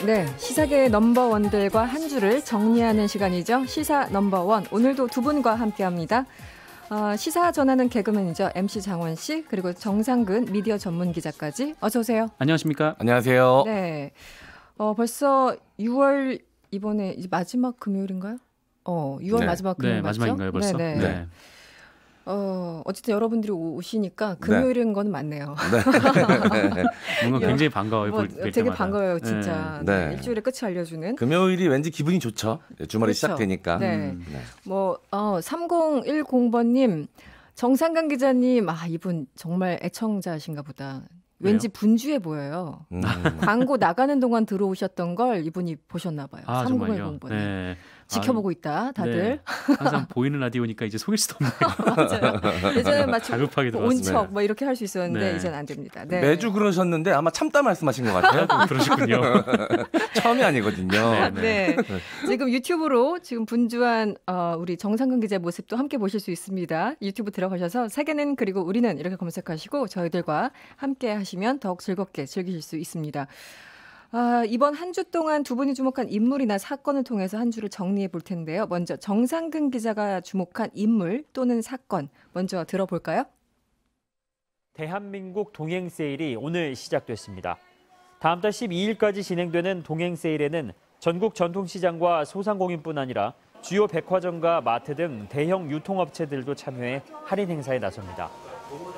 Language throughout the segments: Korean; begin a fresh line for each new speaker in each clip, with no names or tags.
네, 시사계의 넘버원들과 한 주를 정리하는 시간이죠. 시사 넘버원. 오늘도 두 분과 함께합니다. 시사 전하는 개그맨이죠. MC 장원 씨 그리고 정상근 미디어 전문 기자까지 어서 오세요.
안녕하십니까?
안녕하세요.
네, 벌써 6월 이번에 이제 마지막 금요일인가요? 6월
네.
마지막 금요일
네,
맞죠?
마지막인가요 벌써?
네네.
네.
어쨌든 여러분들이 오시니까 금요일인 건 맞네요.
뭔가 굉장히 반가워요. 볼
되게
때마다.
반가워요, 진짜.
네.
일주일의 끝이 알려주는.
금요일이 왠지 기분이 좋죠. 주말이
그렇죠.
시작되니까.
네. 3010번님, 정상근 기자님, 이분 정말 애청자신가 보다. 왠지 분주해 보여요. 광고 나가는 동안 들어오셨던 걸 이분이 보셨나 봐요.
정말요?
3010번님.
네.
지켜보고 있다, 다들.
네. 항상 보이는 라디오니까 이제 속일 수도 없네요.
맞아요. 예전에 마치
다급하게 들어왔습니다.
온척 이렇게 할 수 있었는데
네.
이제는 안 됩니다. 네.
매주 그러셨는데 아마 참다 말씀하신 것 같아요.
그러시군요.
처음이 아니거든요.
네. 지금 유튜브로 지금 분주한 우리 정상근 기자의 모습도 함께 보실 수 있습니다. 유튜브 들어가셔서 세계는 그리고 우리는 이렇게 검색하시고 저희들과 함께 하시면 더욱 즐겁게 즐기실 수 있습니다. 이번 한 주 동안 두 분이 주목한 인물이나 사건을 통해서 한 주를 정리해 볼 텐데요. 먼저 정상근 기자가 주목한 인물 또는 사건 먼저 들어볼까요?
대한민국 동행 세일이 오늘 시작됐습니다. 다음 달 12일까지 진행되는 동행 세일에는 전국 전통시장과 소상공인뿐 아니라 주요 백화점과 마트 등 대형 유통업체들도 참여해 할인 행사에 나섭니다.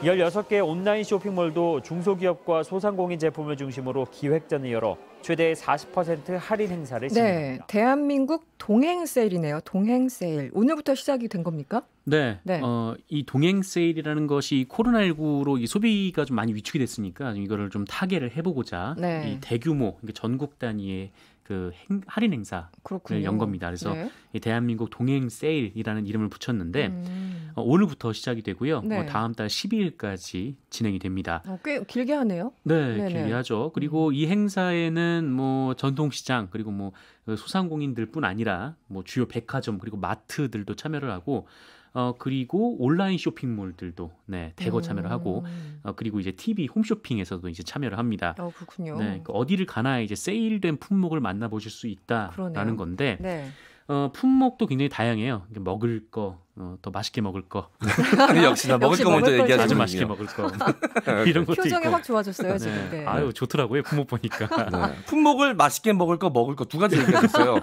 16개 온라인 쇼핑몰도 중소기업과 소상공인 제품을 중심으로 기획전을 열어 최대 40% 할인 행사를 진행합니다.
네, 대한민국 동행 세일이네요. 동행 세일. 오늘부터 시작이 된 겁니까?
네.
네.
이 동행 세일이라는 것이 코로나19로 이 소비가 좀 많이 위축이 됐으니까 이거를 좀 타개를 해보고자
네.
이 대규모 그러니까 전국 단위의 그 할인 행사를
그렇군요.
연 겁니다. 그래서
네.
이 대한민국 동행 세일이라는 이름을 붙였는데 오늘부터 시작이 되고요.
네.
다음 달 12일까지 진행이 됩니다.
꽤 길게 하네요.
네,
네네.
길게 하죠. 그리고 이 행사에는 뭐 전통시장 그리고 뭐 소상공인들뿐 아니라 뭐 주요 백화점 그리고 마트들도 참여를 하고 그리고 온라인 쇼핑몰들도 대거 참여를 하고 그리고 이제 TV 홈쇼핑에서도 이제 참여를 합니다.
그렇군요.
네, 어디를 가나 이제 세일된 품목을 만나보실 수 있다라는
그러네요.
건데
네.
품목도 굉장히 다양해요. 먹을 거, 더 맛있게 먹을 거,
역시나 먹을
역시
거 먼저
먹을 걸
얘기하시군요.
아주 맛있게 먹을 거 이런 것도
표정이
있고.
확 좋아졌어요, 지금. 네.
아유 좋더라고요 품목 보니까.
네. 품목을 맛있게 먹을 거 두 가지 얘기하셨어요.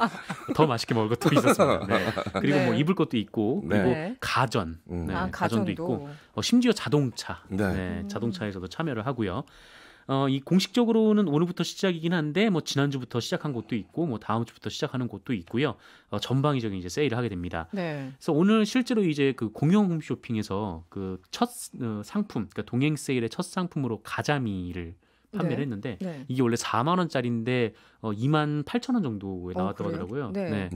더 맛있게 먹을 것도 있었습니다. 네. 그리고
네.
뭐 입을 것도 있고 그리고
네.
가전,
가전도
가전도 있고 심지어 자동차, 자동차에서도 참여를 하고요. 이 공식적으로는 오늘부터 시작이긴 한데 뭐 지난주부터 시작한 곳도 있고 뭐 다음 주부터 시작하는 곳도 있고요. 전방위적인 이제 세일을 하게 됩니다.
네.
그래서 오늘 실제로 이제 그 공영 홈쇼핑에서 그 첫 상품, 그러니까 동행 세일의 첫 상품으로 가자미를 판매를 했는데
네.
이게 원래 4만 원짜리인데 28,000원 정도에 나왔다고 하더라고요.
네.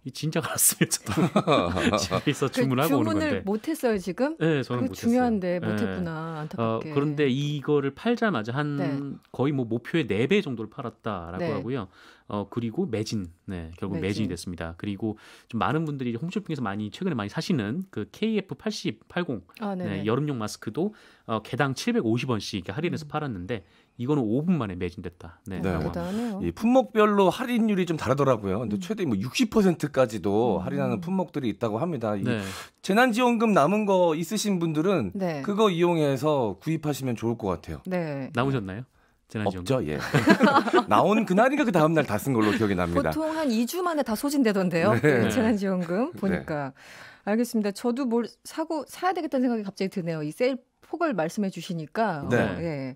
이 진짜 알았으면 저도 집에서 주문하고 오는 건데.
주문을 못했어요 지금?
네, 저는 못했어요.
중요한데 못했구나. 안타깝게.
그런데 이거를 팔자마자 한
네.
거의 뭐 목표의 4배 정도를 팔았다라고
네.
하고요. 그리고 결국 매진이 됐습니다. 그리고 좀 많은 분들이 홈쇼핑에서 최근에 많이 사시는 그 KF80, 여름용 마스크도 개당 750원씩 할인해서 팔았는데 이거는 5분 만에 매진됐다.
대단하네요.
이 품목별로 할인율이 좀 다르더라고요. 근데 최대 뭐 60%까지도 할인하는 품목들이 있다고 합니다. 이 재난지원금 남은 거 있으신 분들은 그거 이용해서 구입하시면 좋을 것 같아요.
네.
남으셨나요? 재난지원금?
없죠, 예. 나온 그날인가 그 다음 날 다 쓴 걸로 기억이 납니다.
보통 한 2주 만에 다 소진되던데요. 그 재난지원금 보니까. 알겠습니다. 저도 뭘 사야 되겠다는 생각이 갑자기 드네요. 이 세일 폭을 말씀해 주시니까.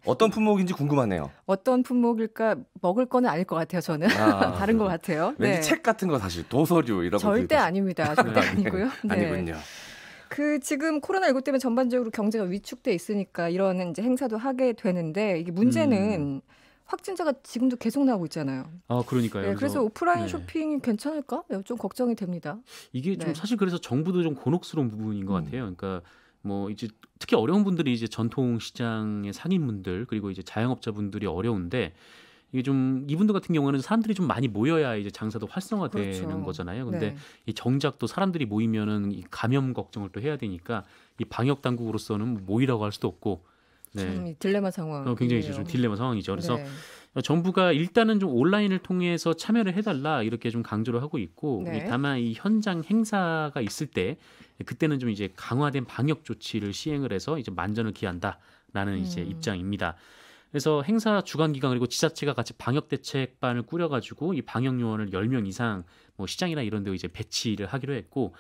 어떤 품목인지 궁금하네요.
어떤 품목일까? 먹을 거는 아닐 것 같아요. 저는 다른 것 같아요.
왠지 책 같은 거 사실 도서류 이런 거
절대 아닙니다. 절대 아니고요.
아니군요.
지금 코로나19 때문에 전반적으로 경제가 위축돼 있으니까 이런 이제 행사도 하게 되는데 이게 문제는 확진자가 지금도 계속 나오고 있잖아요.
그러니까요.
그래서 오프라인 쇼핑이 괜찮을까? 좀 걱정이 됩니다.
이게 좀 사실 그래서 정부도 좀 곤혹스러운 부분인 것 같아요. 그러니까 뭐 이제 특히 어려운 분들이 이제 전통 시장의 상인분들 그리고 이제 자영업자분들이 어려운데 이게 좀 이분들 같은 경우는 사람들이 좀 많이 모여야 이제 장사도 활성화되는 거잖아요. 근데 이 정작 또 사람들이 모이면은 이 감염 걱정을 또 해야 되니까 이 방역 당국으로서는 모이라고 할 수도 없고
참 딜레마 상황.
굉장히 좀 딜레마 상황이죠. 그래서 정부가 일단은 좀 온라인을 통해서 참여를 해달라 이렇게 좀 강조를 하고 있고 다만 이 현장 행사가 있을 때 그때는 좀 이제 강화된 방역 조치를 시행을 해서 이제 만전을 기한다라는 이제 입장입니다. 그래서 행사 주관 기관 그리고 지자체가 같이 방역 대책반을 꾸려가지고 이 방역 요원을 10명 이상 뭐 시장이나 이런 데 이제 배치를 하기로 했고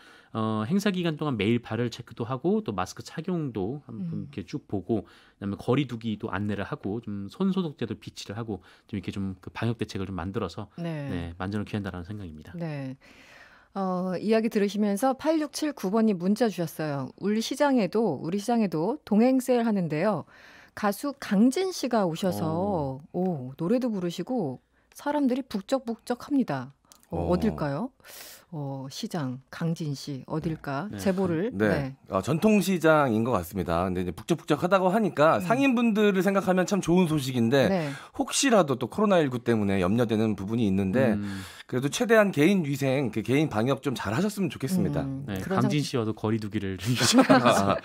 행사 기간 동안 매일 발열 체크도 하고 또 마스크 착용도 한번 이렇게 쭉 보고 그다음에 거리 두기도 안내를 하고 좀 손 소독제도 비치를 하고 좀 이렇게 좀 그 방역 대책을 좀 만들어서 만전을 기한다라는 생각입니다.
네. 이야기 들으시면서 8679번님 문자 주셨어요. 우리 시장에도 동행 세일 하는데요. 가수 강진 씨가 오셔서 노래도 부르시고 사람들이 북적북적합니다. 어딜까요? 시장 강진 씨 어딜까? 제보를.
전통시장인 것 같습니다. 근데 이제 북적북적하다고 하니까 상인분들을 생각하면 참 좋은 소식인데 혹시라도 또 코로나19 때문에 염려되는 부분이 있는데 그래도 최대한 개인 위생, 개인 방역 좀 잘하셨으면 좋겠습니다.
강진 씨와도 거리 두기를 유지하면서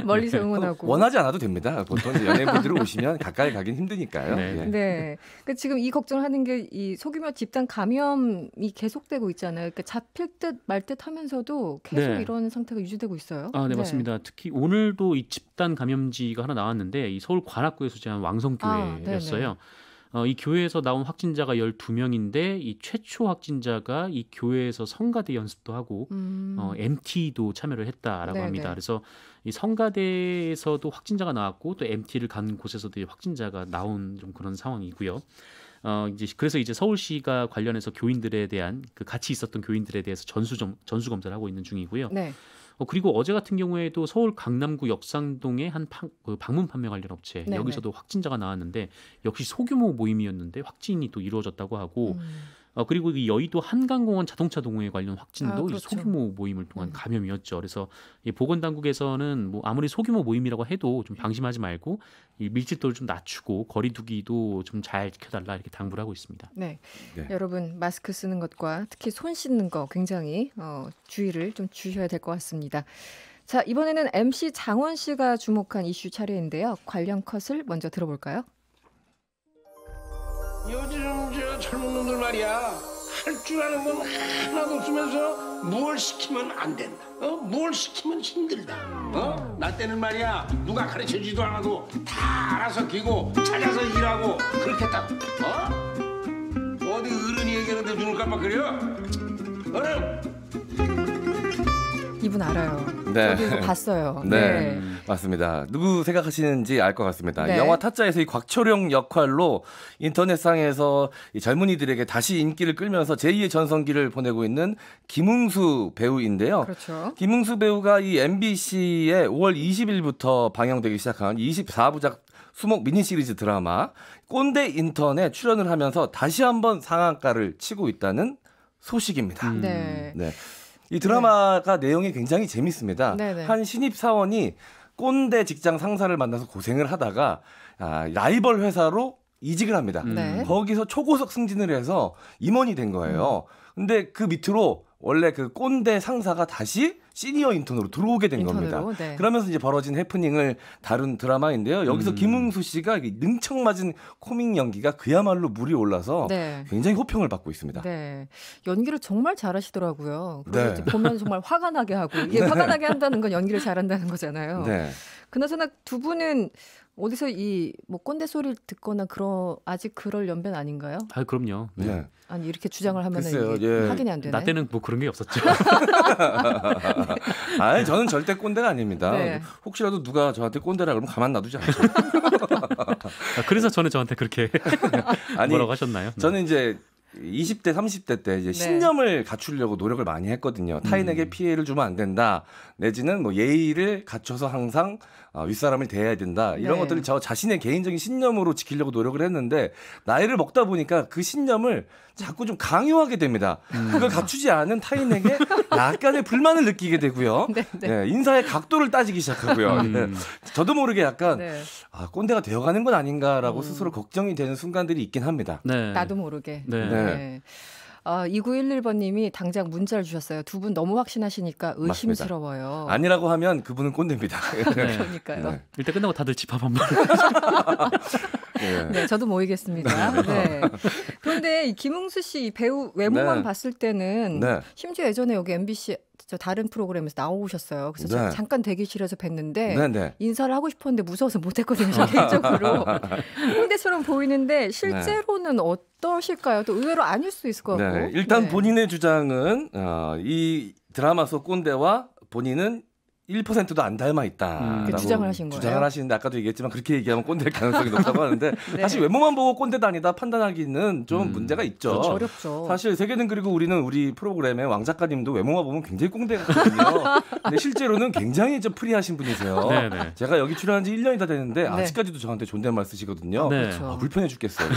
멀리서 응원하고
원하지 않아도 됩니다. 보통 연예인분들이 오시면 가까이 가긴 힘드니까요.
그러니까 지금 이 걱정하는 게 이 소규모 집단 감염이 계속되고 있잖아요. 그러니까 잡힐 듯 말 듯 하면서도 계속 이런 상태가 유지되고 있어요.
네, 맞습니다. 특히 오늘도 이 집단 감염지가 하나 나왔는데 이 서울 관악구에 소재한 왕성교회였어요. 이 교회에서 나온 확진자가 12명인데 이 최초 확진자가 이 교회에서 성가대 연습도 하고 MT도 참여를 했다라고 합니다. 그래서 이 성가대에서도 확진자가 나왔고 또 MT를 간 곳에서도 확진자가 나온 좀 그런 상황이고요. 그래서 이제 서울시가 관련해서 교인들에 대한 같이 있었던 교인들에 대해서 전수 검사를 하고 있는 중이고요. 그리고 어제 같은 경우에도 서울 강남구 역상동의 한 방문 판매 관련 업체 여기서도 확진자가 나왔는데 역시 소규모 모임이었는데 확진이 또 이루어졌다고 하고 그리고 이 여의도 한강공원 자동차 동호회 관련 확진도 이 소규모 모임을 통한 감염이었죠. 그래서 이 보건당국에서는 뭐 아무리 소규모 모임이라고 해도 좀 방심하지 말고 이 밀집도를 좀 낮추고 거리두기도 좀 잘 지켜달라 이렇게 당부를 하고 있습니다.
여러분 마스크 쓰는 것과 특히 손 씻는 거 굉장히 주의를 좀 주셔야 될 것 같습니다. 자, 이번에는 MC 장원 씨가 주목한 이슈 차례인데요. 관련 컷을 먼저 들어볼까요?
요즘 저 젊은 놈들 말이야 할 줄 아는 건 하나도 없으면서 뭘 시키면 안 된다. 뭘 시키면 힘들다. 나 때는 말이야 누가 가르쳐주지도 않아도 다 알아서 기고 찾아서 일하고 그렇게 했다고. 어디 어른이 얘기하는데 눈을 깜빡거려?
이분 알아요. 저도 이거 봤어요.
맞습니다. 누구 생각하시는지 알 것 같습니다. 영화 타짜에서 이 곽초룡 역할로 인터넷상에서 이 젊은이들에게 다시 인기를 끌면서 제2의 전성기를 보내고 있는 김웅수 배우인데요. 김웅수 배우가 이 MBC에 5월 20일부터 방영되기 시작한 24부작 수목 미니 시리즈 드라마 꼰대 인턴에 출연을 하면서 다시 한번 상한가를 치고 있다는 소식입니다. 이 드라마가 내용이 굉장히 재밌습니다. 한 신입사원이 꼰대 직장 상사를 만나서 고생을 하다가 라이벌 회사로 이직을 합니다. 거기서 초고속 승진을 해서 임원이 된 거예요. 근데 그 밑으로 원래 그 꼰대 상사가 다시 시니어 인턴으로 들어오게 된 겁니다. 그러면서 이제 벌어진 해프닝을 다룬 드라마인데요. 여기서 김웅수 씨가 능청맞은 코믹 연기가 그야말로 물이 올라서 굉장히 호평을 받고 있습니다.
연기를 정말 잘하시더라고요. 그리고 보면 정말 화가 나게 하고 이게 화가 나게 한다는 건 연기를 잘한다는 거잖아요. 그나저나 두 분은 어디서 이 뭐 꼰대 소리를 듣거나 아직 그럴 연배는 아닌가요?
그럼요.
아니 이렇게 주장을 하면 확인이 안 되네.
나 때는 뭐 그런 게 없었죠.
아니 저는 절대 꼰대가 아닙니다. 혹시라도 누가 저한테 꼰대라 그러면 가만 놔두지 않죠.
그래서 저한테 그렇게 뭐라고 하셨나요?
저는 이제 20대, 30대 때 이제 신념을 갖추려고 노력을 많이 했거든요. 타인에게 피해를 주면 안 된다. 내지는 뭐 예의를 갖춰서 항상 윗사람을 대해야 된다. 이런 것들을 저 자신의 개인적인 신념으로 지키려고 노력을 했는데 나이를 먹다 보니까 그 신념을 자꾸 좀 강요하게 됩니다. 그걸 갖추지 않은 타인에게 약간의 불만을 느끼게 되고요. 인사의 각도를 따지기 시작하고요. 저도 모르게 약간 꼰대가 되어가는 건 아닌가라고 스스로 걱정이 되는 순간들이 있긴 합니다.
나도 모르게. 2911번님이 당장 문자를 주셨어요. 두 분 너무 확신하시니까 의심스러워요.
맞습니다. 아니라고 하면 그분은 꼰대입니다.
네. 그러니까요.
네. 일단 끝나고 다들 집합 한번.
네, 저도 모이겠습니다. 네. 그런데 이 김웅수 씨 배우 외모만
네.
봤을 때는
네.
심지어 예전에 여기 MBC 저 다른 프로그램에서 나오셨어요. 그래서
네.
저 잠깐 대기실에서 뵀는데
네, 네.
인사를 하고 싶었는데 무서워서 못했거든요. 저 개인적으로. 꼰대처럼 보이는데 실제로는 어떠실까요? 또 의외로 아닐 수 있을 것 같고.
네. 일단
네.
본인의 주장은 이 드라마 속 꼰대와 본인은 1%도 안 닮아 있다.
그 주장을 하신 거예요?
주장을 하시는데 아까도 얘기했지만 그렇게 얘기하면 꼰대일 가능성이 높다고 하는데
네.
사실 외모만 보고 꼰대다 아니다 판단하기는 좀 문제가 있죠.
그렇죠. 어렵죠.
사실 세계는 그리고 우리는 우리 프로그램의 왕 작가님도 외모만 보면 굉장히 꼰대 같거든요. 근데 실제로는 굉장히 좀 프리하신 분이세요.
네네.
제가 여기 출연한 지 1년이 다 됐는데
네.
아직까지도 저한테 존댓말 쓰시거든요.
네.
그렇죠.
불편해 죽겠어요.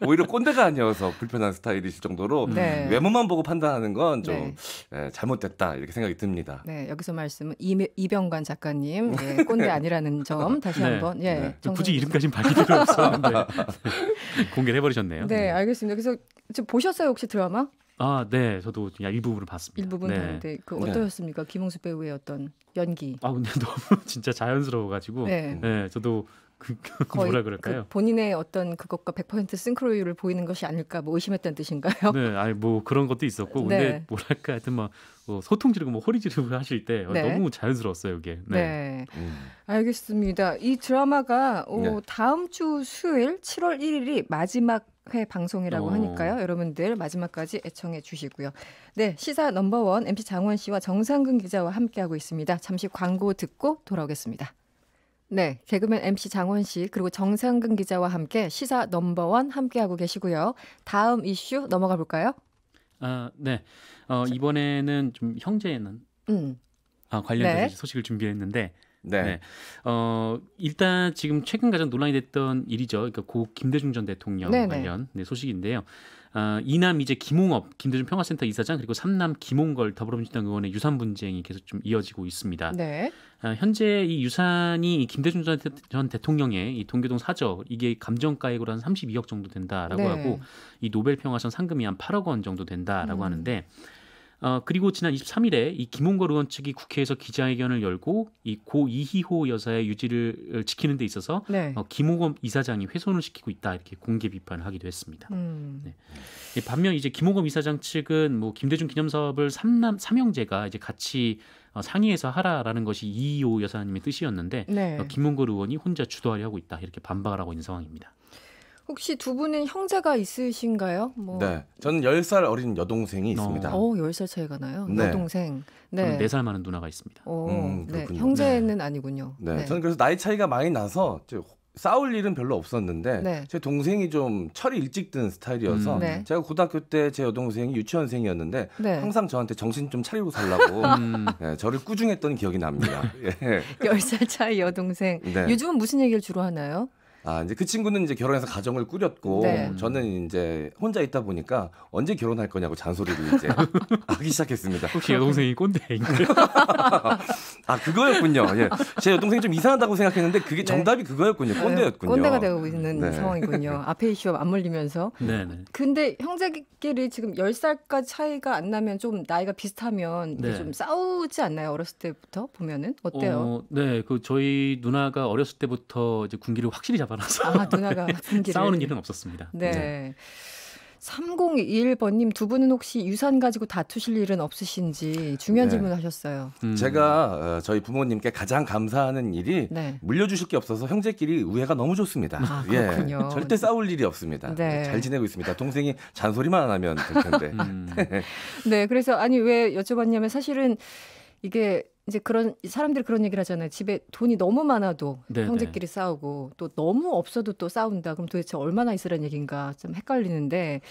오히려 꼰대가 아니어서 불편한 스타일이실 정도로
네.
외모만 보고 판단하는 건 좀
네.
잘못됐다 이렇게 생각이 듭니다.
네, 여기서 말씀은 이병관 작가님 꼰대 아니라는 점 다시
네.
한번
네.
굳이 이름까지는 밝힐 필요 없었는데 공개를 해버리셨네요.
네, 알겠습니다. 그래서 지금 보셨어요 혹시 드라마?
아, 네, 저도 그냥 일부분을 봤습니다.
일부분
네.
봤는데 그
네.
어떠셨습니까? 김웅수 배우의 어떤 연기?
아, 근데 너무 진짜 자연스러워가지고,
네.
네, 저도
거의
뭐라 그럴까요?
그 본인의 어떤 그것과 100% 싱크로율을 보이는 것이 아닐까 뭐 의심했다는 뜻인가요?
네, 아니 뭐 그런 것도 있었고,
네.
근데 뭐랄까 하여튼 뭐 소통 지르고 뭐 허리 지르고 하실 때
네.
너무 자연스러웠어요, 이게.
네. 알겠습니다. 이 드라마가
네.
다음 주 수요일 7월 1일이 마지막 회 방송이라고 하니까요. 여러분들 마지막까지 애청해 주시고요. 네, 시사 넘버원 MC 장원 씨와 정상근 기자와 함께하고 있습니다. 잠시 광고 듣고 돌아오겠습니다. 네, 개그맨 MC 장원 씨 그리고 정상근 기자와 함께 시사 넘버원 함께하고 계시고요. 다음 이슈 넘어가 볼까요?
아, 네. 이번에는 좀 형제는 관련해서
네.
소식을 준비했는데,
네.
네. 일단 지금 최근 가장 논란이 됐던 일이죠. 그러니까 고 김대중 전 대통령
네네.
관련 소식인데요. 이남 이제 김홍업 김대중 평화센터 이사장 그리고 삼남 김홍걸 더불어민주당 의원의 유산 분쟁이 계속 좀 이어지고 있습니다.
네.
현재 이 유산이 김대중 전 대통령의 이 동교동 사저 이게 감정가액으로 한 32억 정도 된다라고
네.
하고 이 노벨 평화상 상금이 한 8억 원 정도 된다라고 하는데 그리고 지난 23일에 이 김홍걸 의원 측이 국회에서 기자회견을 열고 이 고 이희호 여사의 유지를 지키는 데 있어서
네.
김홍업 이사장이 훼손을 시키고 있다 이렇게 공개 비판을 하기도 했습니다. 네. 반면 이제 김홍업 이사장 측은 뭐 김대중 기념사업을 삼형제가 이제 같이 상의해서 하라라는 것이 이희호 여사님의 뜻이었는데
네.
김홍걸 의원이 혼자 주도하려 하고 있다 이렇게 반박을 하고 있는 상황입니다.
혹시 두 분은 형제가 있으신가요? 뭐.
네. 저는 10살 어린 여동생이 있습니다.
10살 차이가 나요.
네.
여동생.
저는
네.
4살 많은 누나가 있습니다.
네.
그렇군요.
형제는 아니군요.
네. 저는 그래서 나이 차이가 많이 나서 싸울 일은 별로 없었는데
네.
제 동생이 좀 철이 일찍 든 스타일이어서
네.
제가 고등학교 때 제 여동생이 유치원생이었는데
네.
항상 저한테 정신 좀 차리고 살라고 네, 저를 꾸중했던 기억이 납니다. 예.
10살 차이 여동생.
네.
요즘은 무슨 얘기를 주로 하나요?
이제 그 친구는 이제 결혼해서 가정을 꾸렸고
네.
저는 이제 혼자 있다 보니까 언제 결혼할 거냐고 잔소리를 이제 하기 시작했습니다.
혹시 여동생이 꼰대인가요?
그거였군요. 예. 제 여동생이 좀 이상하다고 생각했는데 그게
네.
정답이 그거였군요. 꼰대였군요.
꼰대가 되고 있는
네.
상황이군요. 앞에 이슈와 맞물리면서.
네네.
근데 형제끼리 지금 10살까지 차이가 안 나면 좀 나이가 비슷하면 이게
네.
좀 싸우지 않나요? 어렸을 때부터 보면은 어때요?
네, 저희 누나가 어렸을 때부터 이제 군기를 확실히 잡아놔서
누나가 분기를
싸우는 일은 없었습니다.
네. 3021번님 두 분은 혹시 유산 가지고 다투실 일은 없으신지 중요한
네.
질문을 하셨어요.
제가 저희 부모님께 가장 감사하는 일이
네.
물려주실 게 없어서 형제끼리 우애가 너무 좋습니다.
그렇군요.
절대 싸울 일이 없습니다.
네.
잘 지내고 있습니다. 동생이 잔소리만 안 하면 될 텐데.
네, 그래서 왜 여쭤봤냐면 사실은 이게 이제 그런 사람들이 그런 얘기를 하잖아요. 집에 돈이 너무 많아도
네네.
형제끼리 싸우고 또 너무 없어도 또 싸운다. 그럼 도대체 얼마나 있으란 얘기인가 좀 헷갈리는데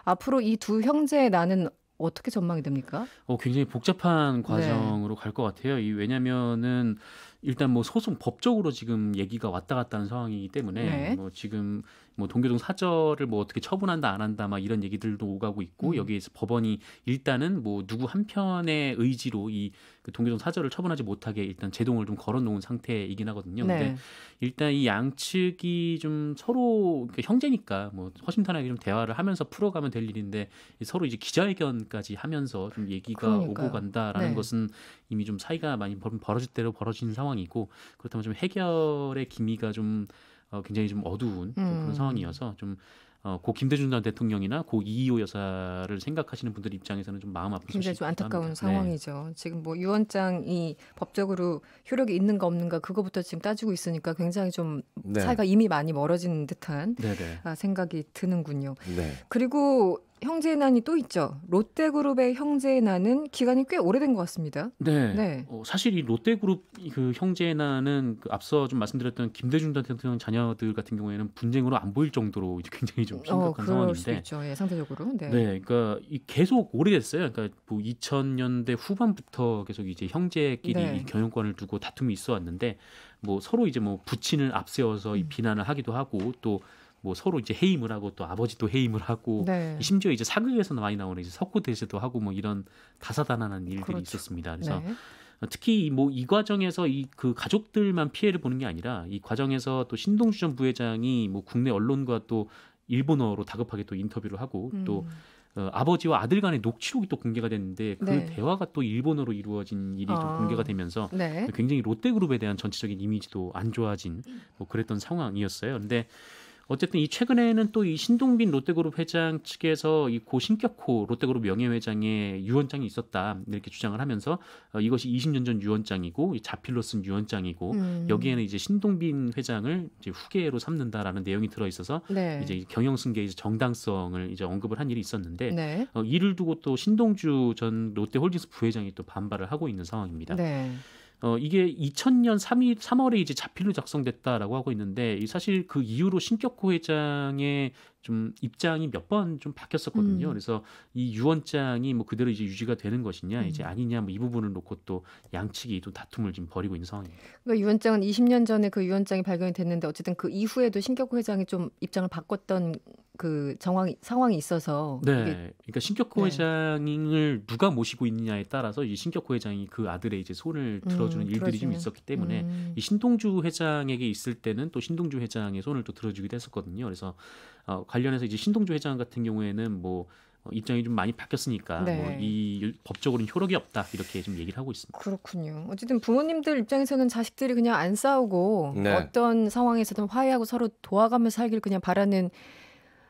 앞으로 이 두 형제의 나는 어떻게 전망이 됩니까?
굉장히 복잡한 과정으로 갈 것 같아요. 왜냐면은 일단 뭐 소송 법적으로 지금 얘기가 왔다 갔다 하는 상황이기 때문에
네.
뭐 지금 뭐 동교동 사저를 뭐 어떻게 처분한다 안 한다 막 이런 얘기들도 오가고 있고 여기에서 법원이 일단은 뭐 누구 한 편의 의지로 이 그 동교동 사저를 처분하지 못하게 일단 제동을 좀 걸어놓은 상태이긴 하거든요.
네.
근데 일단 이 양측이 좀 서로 형제니까 뭐 허심탄회하게 좀 대화를 하면서 풀어가면 될 일인데 서로 이제 기자회견까지 하면서 좀 얘기가
그러니까요.
오고 간다라는
네.
것은 이미 좀 사이가 많이 벌어질 대로 벌어진 상황이고 그렇다면 좀 해결의 기미가 좀 굉장히 좀 어두운 좀 그런 상황이어서 좀 고 김대중 전 대통령이나 고 이희호 여사를 생각하시는 분들 입장에서는 좀 마음 아픈
굉장히 좀
소식이기도
안타까운
합니다.
상황이죠. 지금 뭐 유언장이 법적으로 효력이 있는가 없는가 그거부터 지금 따지고 있으니까 굉장히 좀
네.
사이가 이미 많이 멀어진 듯한
네네.
생각이 드는군요.
네.
그리고 형제난이 또 있죠. 롯데그룹의 형제난은 기간이 꽤 오래된 것 같습니다.
네.
네.
사실 이 롯데그룹 그 형제난은 그 앞서 좀 말씀드렸던 김대중 전 대통령 자녀들 같은 경우에는 분쟁으로 안 보일 정도로 이제 굉장히 좀 심각한
그럴 수
상황인데.
있죠. 예, 상대적으로. 네.
네, 그러니까 계속 오래됐어요. 그러니까 뭐 2000년대 후반부터 계속 이제 형제끼리
네.
이 경영권을 두고 다툼이 있어왔는데 뭐 서로 이제 뭐 부친을 앞세워서 이 비난을 하기도 하고 또 뭐 서로 이제 해임을 하고 또 아버지도 해임을 하고
네.
심지어 이제 사극에서 많이 나오는 이제 석고대제도 하고 뭐 이런 다사다난한 일들이
그렇죠.
있었습니다. 그래서
네.
특히 뭐 이 과정에서 이 그 가족들만 피해를 보는 게 아니라 이 과정에서 또 신동주 전 부회장이 뭐 국내 언론과 또 일본어로 다급하게 또 인터뷰를 하고 또 아버지와 아들 간의 녹취록이 또 공개가 됐는데 그
네.
대화가 또 일본어로 이루어진 일이 좀 공개가 되면서
네.
굉장히 롯데그룹에 대한 전체적인 이미지도 안 좋아진 뭐 그랬던 상황이었어요. 근데 어쨌든 이 최근에는 또 이 신동빈 롯데그룹 회장 측에서 이 고 신격호 롯데그룹 명예회장의 유언장이 있었다 이렇게 주장을 하면서 이것이 20년 전 유언장이고 이 자필로 쓴 유언장이고 여기에는 이제 신동빈 회장을 이제 후계로 삼는다라는 내용이 들어 있어서
네.
이제 경영승계의 정당성을 이제 언급을 한 일이 있었는데
네.
이를 두고 또 신동주 전 롯데홀딩스 부회장이 또 반발을 하고 있는 상황입니다.
네.
이게 2000년 3월에 이제 자필로 작성됐다라고 하고 있는데 사실 그 이후로 신격호 회장의 좀 입장이 몇 번 좀 바뀌었었거든요. 그래서 이 유언장이 뭐 그대로 이제 유지가 되는 것이냐 이제 아니냐 뭐 이 부분을 놓고 또 양측이 또 다툼을 지금 벌이고 있는 상황입니다.
그러니까 유언장은 20년 전에 그 유언장이 발견이 됐는데 어쨌든 그 이후에도 신격호 회장이 좀 입장을 바꿨던 그 상황이 있어서
네,
이게
그러니까 신격호
네.
회장을 누가 모시고 있느냐에 따라서 이 신격호 회장이 그 아들의 이제 손을 들어주는 일들이 좀
들어주는.
있었기 때문에 이 신동주 회장에게 있을 때는 또 신동주 회장의 손을 또 들어주기도 했었거든요. 그래서 관련해서 이제 신동주 회장 같은 경우에는 뭐 입장이 좀 많이 바뀌었으니까
네.
뭐 이 법적으로는 효력이 없다 이렇게 좀 얘기를 하고 있습니다.
그렇군요. 어쨌든 부모님들 입장에서는 자식들이 그냥 안 싸우고
네.
어떤 상황에서든 화해하고 서로 도와가며 살길 그냥 바라는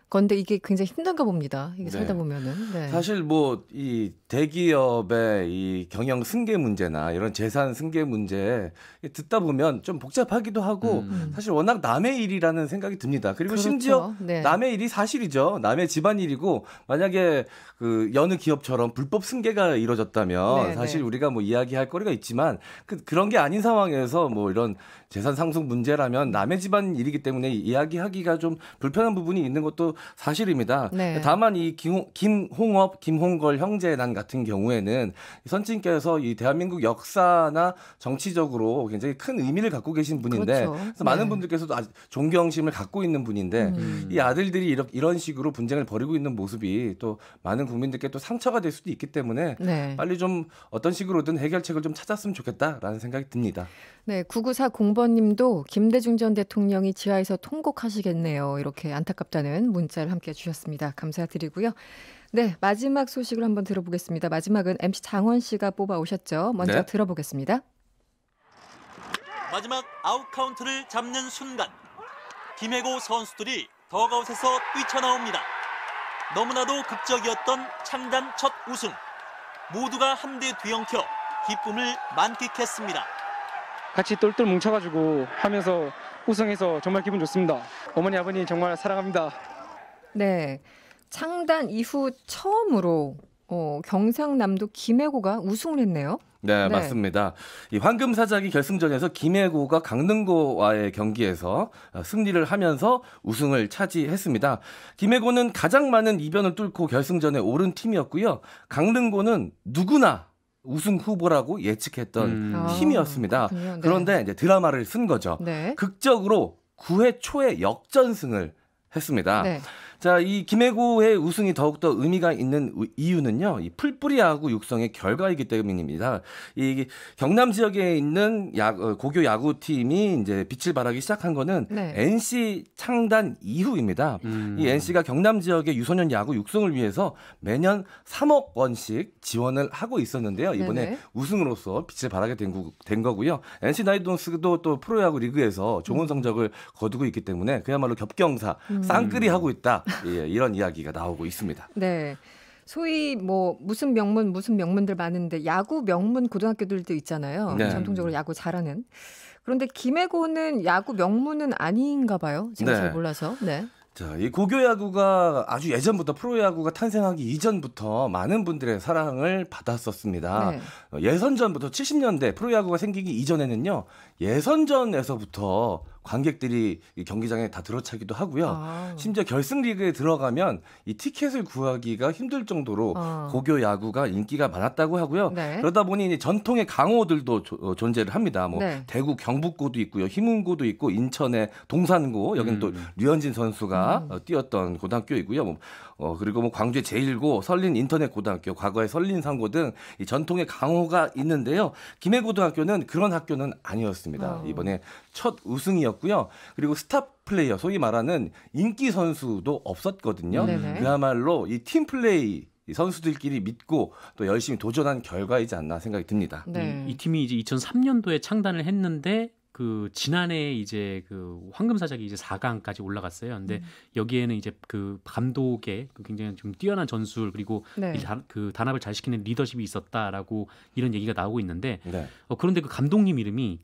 건데 이게 굉장히 힘든가 봅니다. 이게
네.
살다 보면은. 네.
사실 뭐 이 대기업의 이 경영 승계 문제나 이런 재산 승계 문제 듣다 보면 좀 복잡하기도 하고 사실 워낙 남의 일이라는 생각이 듭니다. 그리고
그렇죠.
심지어
네.
남의 일이 사실이죠. 남의 집안 일이고 만약에 그 여느 기업처럼 불법 승계가 이루어졌다면
네,
사실
네.
우리가 뭐 이야기할 거리가 있지만 그런 게 아닌 상황에서 뭐 이런 재산 상속 문제라면 남의 집안 일이기 때문에 이야기하기가 좀 불편한 부분이 있는 것도 사실입니다.
네.
다만 이 김홍업, 김홍걸 형제난 같은 경우에는 선친께서 이 대한민국 역사나 정치적으로 굉장히 큰 의미를 갖고 계신 분인데
그렇죠.
그래서
네.
많은 분들께서도 아주 존경심을 갖고 있는 분인데 이 아들들이 이런 식으로 분쟁을 벌이고 있는 모습이 또 많은 국민들께 또 상처가 될 수도 있기 때문에
네.
빨리 좀 어떤 식으로든 해결책을 좀 찾았으면 좋겠다라는 생각이 듭니다.
네, 9940번님도 김대중 전 대통령이 지하에서 통곡하시겠네요. 이렇게 안타깝다는 문자를 함께 주셨습니다. 감사드리고요. 네, 마지막 소식을 한번 들어보겠습니다. 마지막은 MC 장원 씨가 뽑아오셨죠. 먼저
네.
들어보겠습니다.
마지막 아웃 카운트를 잡는 순간 김해고 선수들이 더그아웃에서 뛰쳐나옵니다. 너무나도 극적이었던 창단 첫 우승. 모두가 함께 뒤엉켜 기쁨을 만끽했습니다.
같이 똘똘 뭉쳐가지고 하면서 우승해서 정말 기분 좋습니다. 어머니 아버님 정말 사랑합니다.
네, 창단 이후 처음으로 경상남도 김해고가 우승을 했네요.
네, 맞습니다. 이 황금사자기 결승전에서 김해고가 강릉고와의 경기에서 승리를 하면서 우승을 차지했습니다. 김해고는 가장 많은 이변을 뚫고 결승전에 오른 팀이었고요. 강릉고는 누구나 우승 후보라고 예측했던 팀이었습니다.
네.
그런데 이제 드라마를 쓴 거죠.
네.
극적으로 9회 초에 역전승을 했습니다.
네.
자, 이 김해고의 우승이 더욱더 의미가 있는 이유는요, 이 풀뿌리 야구 육성의 결과이기 때문입니다. 이 경남 지역에 있는 고교 야구팀이 이제 빛을 발하기 시작한 거는
네.
NC 창단 이후입니다. 이 NC가 경남 지역의 유소년 야구 육성을 위해서 매년 3억 원씩 지원을 하고 있었는데요. 이번에
네네.
우승으로서 빛을 발하게 된 거고요. NC 나이돈스도 또 프로야구 리그에서 좋은 성적을 거두고 있기 때문에 그야말로 겹경사, 쌍끌이 하고 있다. 예, 이런 이야기가 나오고 있습니다.
네. 소위 뭐 무슨 명문들 많은데 야구 명문 고등학교들도 있잖아요.
네.
전통적으로 야구 잘하는. 그런데 김해고는 야구 명문은 아닌가 봐요. 제가
네.
잘 몰라서. 네.
자, 이 고교 야구가 아주 예전부터 프로야구가 탄생하기 이전부터 많은 분들의 사랑을 받았었습니다.
네.
예선전부터 70년대 프로야구가 생기기 이전에는요. 예선전에서부터 관객들이 이 경기장에 다 들어차기도 하고요. 심지어 결승 리그에 들어가면 이 티켓을 구하기가 힘들 정도로 고교 야구가 인기가 많았다고 하고요.
네.
그러다 보니 이제 전통의 강호들도 존재를 합니다. 뭐
네.
대구 경북고도 있고요, 희문고도 있고, 인천의 동산고, 여기는 또 류현진 선수가 뛰었던 고등학교이고요. 그리고 뭐 광주의 제1고, 설린 인터넷 고등학교, 과거의 설린상고 등 이 전통의 강호가 있는데요. 김해고등학교는 그런 학교는 아니었습니다. 이번에 첫 우승이었고요. 그리고 스타 플레이어, 소위 말하는 인기 선수도 없었거든요.
네네.
그야말로 이 팀 플레이, 이 선수들끼리 믿고 또 열심히 도전한 결과이지 않나 생각이 듭니다.
네.
이 팀이 이제 2003년도에 창단을 했는데 그 지난해 이제 그 황금사자기 이제 4강까지 올라갔어요. 근데 여기에는 이제 그 감독의 그 굉장히 좀 뛰어난 전술, 그리고
네.
그 단합을 잘 시키는 리더십이 있었다라고 이런 얘기가 나오고 있는데
네.
그런데 그 감독님 이름이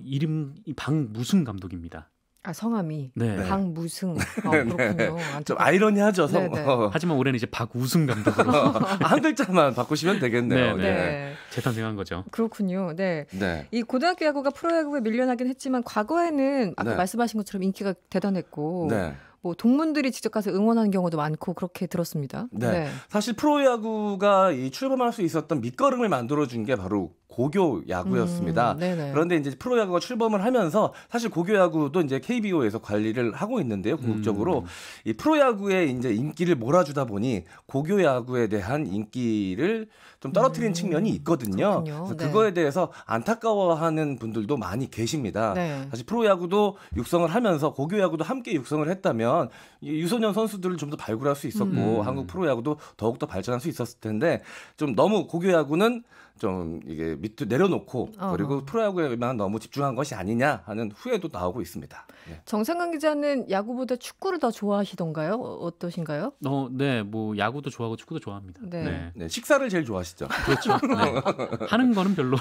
이름이 박무승 감독입니다.
아, 성함이
네.
박무승. 그렇군요.
좀 아이러니하죠.
네네.
하지만 올해는 이제 박우승 감독으로
한 글자만 바꾸시면 되겠네요.
네.
재탄생한 거죠.
그렇군요. 네.
네.
이 고등학교 야구가 프로야구에 밀려나긴 했지만 과거에는 아까
네.
말씀하신 것처럼 인기가 대단했고
네.
뭐 동문들이 직접 가서 응원하는 경우도 많고 그렇게 들었습니다.
네. 사실 프로야구가 출범할 수 있었던 밑거름을 만들어준 게 바로 고교 야구였습니다. 그런데 이제 프로야구가 출범을 하면서 사실 고교 야구도 이제 KBO에서 관리를 하고 있는데요. 궁극적으로 이 프로야구의 이제 인기를 몰아주다 보니 고교 야구에 대한 인기를 좀 떨어뜨리는 측면이 있거든요. 그래서 그거에 대해서 안타까워하는 분들도 많이 계십니다.
네.
사실 프로야구도 육성을 하면서 고교 야구도 함께 육성을 했다면 유소년 선수들을 좀 더 발굴할 수 있었고 한국 프로야구도 더욱더 발전할 수 있었을 텐데 좀 너무 고교 야구는 좀 이게 밑으로 내려놓고 그리고 프로야구에만 너무 집중한 것이 아니냐 하는 후회도 나오고 있습니다. 네.
정상근 기자는 야구보다 축구를 더 좋아하시던가요? 어떠신가요?
네, 뭐 야구도 좋아하고 축구도 좋아합니다.
네.
네, 식사를 제일 좋아하시죠?
그렇죠. 네. 하는 거는 별로.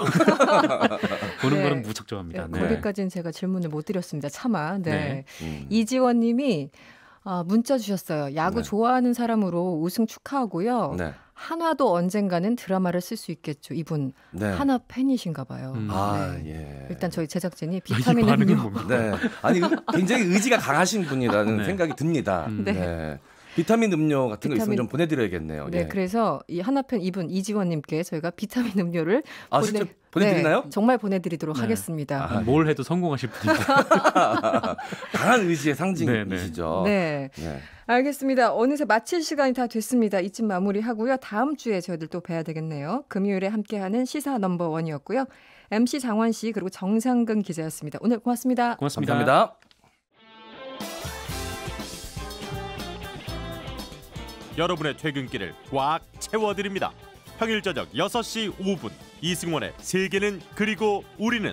보는 거는 무척 좋아합니다.
네. 거기까지는 제가 질문을 못 드렸습니다. 차마. 네.
네.
이지원님이 문자 주셨어요. 야구 좋아하는 사람으로 우승 축하하고요.
네.
한화도 언젠가는 드라마를 쓸 수 있겠죠. 이분 한화 팬이신가 봐요.
예.
일단 저희 제작진이 비타민 음료.
네. 아니 굉장히 의지가 강하신 분이라는 생각이 듭니다. 네. 비타민 음료 같은 거 있으면 좀 보내드려야겠네요.
네, 그래서 이 한화팬 이분 이지원님께 저희가 비타민 음료를
진짜 보내드리나요?
네, 정말 보내드리도록 하겠습니다.
뭘 해도 성공하실 분입니다.
강한 의지의 상징이시죠.
네. 알겠습니다. 어느새 마칠 시간이 다 됐습니다. 이쯤 마무리하고요. 다음 주에 저희들 또 뵈야 되겠네요. 금요일에 함께하는 시사 넘버원이었고요. MC 장원 씨 그리고 정상근 기자였습니다. 오늘 고맙습니다.
고맙습니다.
감사합니다.
여러분의 퇴근길을 꽉 채워드립니다. 평일 저녁 6시 5분 이승원의 세계는 그리고 우리는